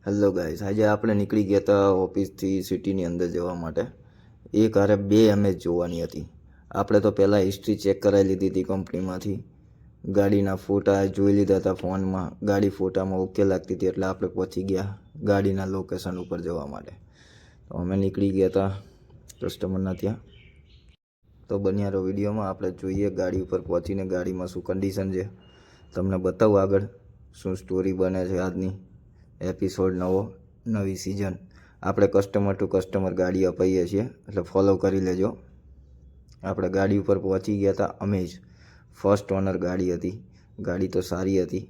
Hello guys, આજે આપણે નીકળી ગયા હતા ઓફિસથી સિટીની અંદર જવા માટે. એક હારે 2 એમએચ જોવાની હતી. આપણે તો પહેલાં હિસ્ટ્રી ચેક કરાવી લીધી હતી કંપનીમાંથી. ગાડીના ફોટા જોઈ લીધા હતા ફોનમાં. ગાડી ફોટામાં ઓકે લાગતી હતી એટલે આપણે પહોંચી ગયા ગાડીના લોકેશન ઉપર જવા માટે. તો અમે નીકળી ગયા હતા કસ્ટમરના ત્યાં. તો બન્યા રહો વિડીયોમાં. આપણે જોઈએ ગાડી ઉપર પહોંચીને ગાડીમાં શું કન્ડિશન છે તમને બતાવું. આગળ શું સ્ટોરી બને છે આજની એપિસોડ નવી સિઝન. આપણે કસ્ટમર ટુ કસ્ટમર ગાડી અપાઈએ છીએ એટલે ફોલો કરી લેજો. આપણે ગાડી ઉપર પહોંચી ગયા હતા. અમેજ ફર્સ્ટ ઓનર ગાડી હતી. ગાડી તો સારી હતી.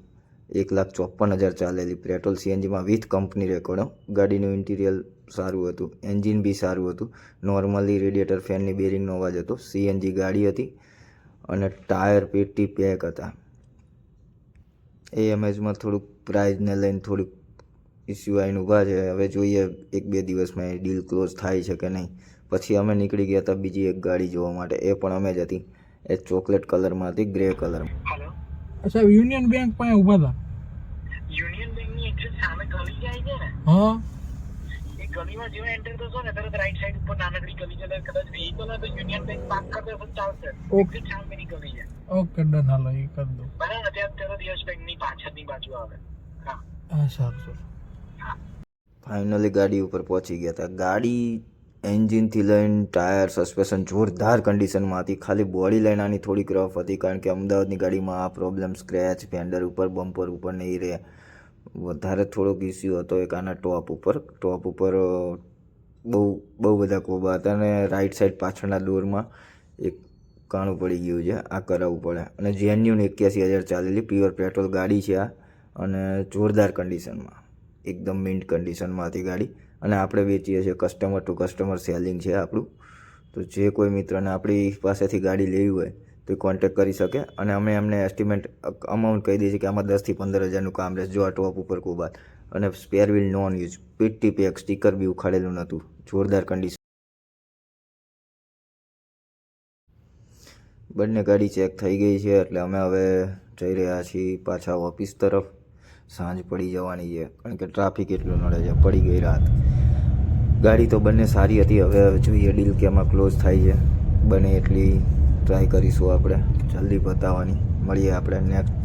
1,54,000 ચાલેલી, પેટ્રોલ સીએનજીમાં વિથ કંપની રેકોર્ડો. ગાડીનું ઇન્ટિરિયર સારું હતું, એન્જિન બી સારું હતું. નોર્મલી રેડિએટર ફેનની બેરિંગનો અવાજ હતો. સીએનજી ગાડી હતી અને ટાયર પેટી પેક હતા. એ એમએજમાં થોડુંક પ્રાઇઝને લઈને થોડુંક ઇસ્યુ આવીને ઊભા છે. હવે જોઈએ 1-2 દિવસમાં એ ડીલ ક્લોઝ થાય છે કે નહીં. પછી અમે નીકળી ગયા હતા બીજી એક ગાડી જોવા માટે. એ પણ અમે જ હતી. એ ચોકલેટ કલરમાં હતી, ગ્રે કલરમાં. હેલો, અચ્છા, યુનિયન બેંક પાસે ઊભા હતા. યુનિયન બેંક ની એક્ઝેક્ટ સામે ગલી જાય છે ને, હા, એ ગલીમાં જેવા એન્ટર થશો ને તરત રાઈટ સાઈડ ઉપર નાનકડી ગલી છે. કદાચ વેહિકલ હોય તો યુનિયન બેંક પાર્ક કરી દેશો તો ચાલશે. ઓકે. એક્ઝેક્ટ સામેની ગલી છે. Okay, done. હાલો, એ કરી દો. બરાબર, ત્યાં તરત યસ બેંક ની પાછળની બાજુ આવે. હા હા, સારું સારું. હા. ફાઇનલી ગાડી ઉપર પહોંચી ગયા હતા. ગાડી એન્જિનથી લઈને ટાયર, સસ્પેન્શન જોરદાર કન્ડિશનમાં હતી. ખાલી બોડી લાઈન આની થોડીક રફ હતી કારણ કે અમદાવાદની ગાડીમાં આ પ્રોબ્લેમ સ્ક્રેચ ફેન્ડર ઉપર, બમ્પર ઉપર નહીં રહે. વધારે થોડોક ઇસ્યુ હતો એક આના ટોપ ઉપર બહુ બધા કોબા હતા અને રાઈટ સાઈડ પાછળના ડોરમાં એક કાણું પડી ગયું છે. આ કરાવવું પડે. અને જેન્યુન 81,000 ચાલેલી પ્યોર પેટ્રોલ ગાડી છે આ, અને જોરદાર કન્ડિશનમાં, એકદમ મિન્ટ કન્ડિશનમાં હતી ગાડી. અને આપણે વેચીએ છીએ કસ્ટમર ટુ કસ્ટમર સેલિંગ છે આપણું. તો જે કોઈ મિત્રને આપણી પાસેથી ગાડી લેવી હોય તો કોન્ટેક કરી શકે. અને અમે એમને એસ્ટિમેટ અમાઉન્ટ કહી દઈએ છીએ કે આમાં 10,000 થી 15,000નું કામ રહેશે. જો આ ટોપ ઉપર કોબા અને spare wheel non use, PT pack, sticker બી ઉખાડેલું નહોતું. જોરદાર કન્ડિશન. બંને ગાડી ચેક થઈ ગઈ છે એટલે અમે હવે જઈ રહ્યા છીએ પાછા ઓફિસ તરફ. સાંજ પડી જવાની છે કારણ કે ટ્રાફિક એટલું નડે છે. પડી ગઈ રાત. ગાડી તો બંને સારી હતી. હવે જોઈએ ડીલ કે એમાં ક્લોઝ થાય છે. બને એટલી ટ્રાય કરીશું આપણે જલ્દી પતાવવાની. મળીએ આપણે નેક્સ્ટ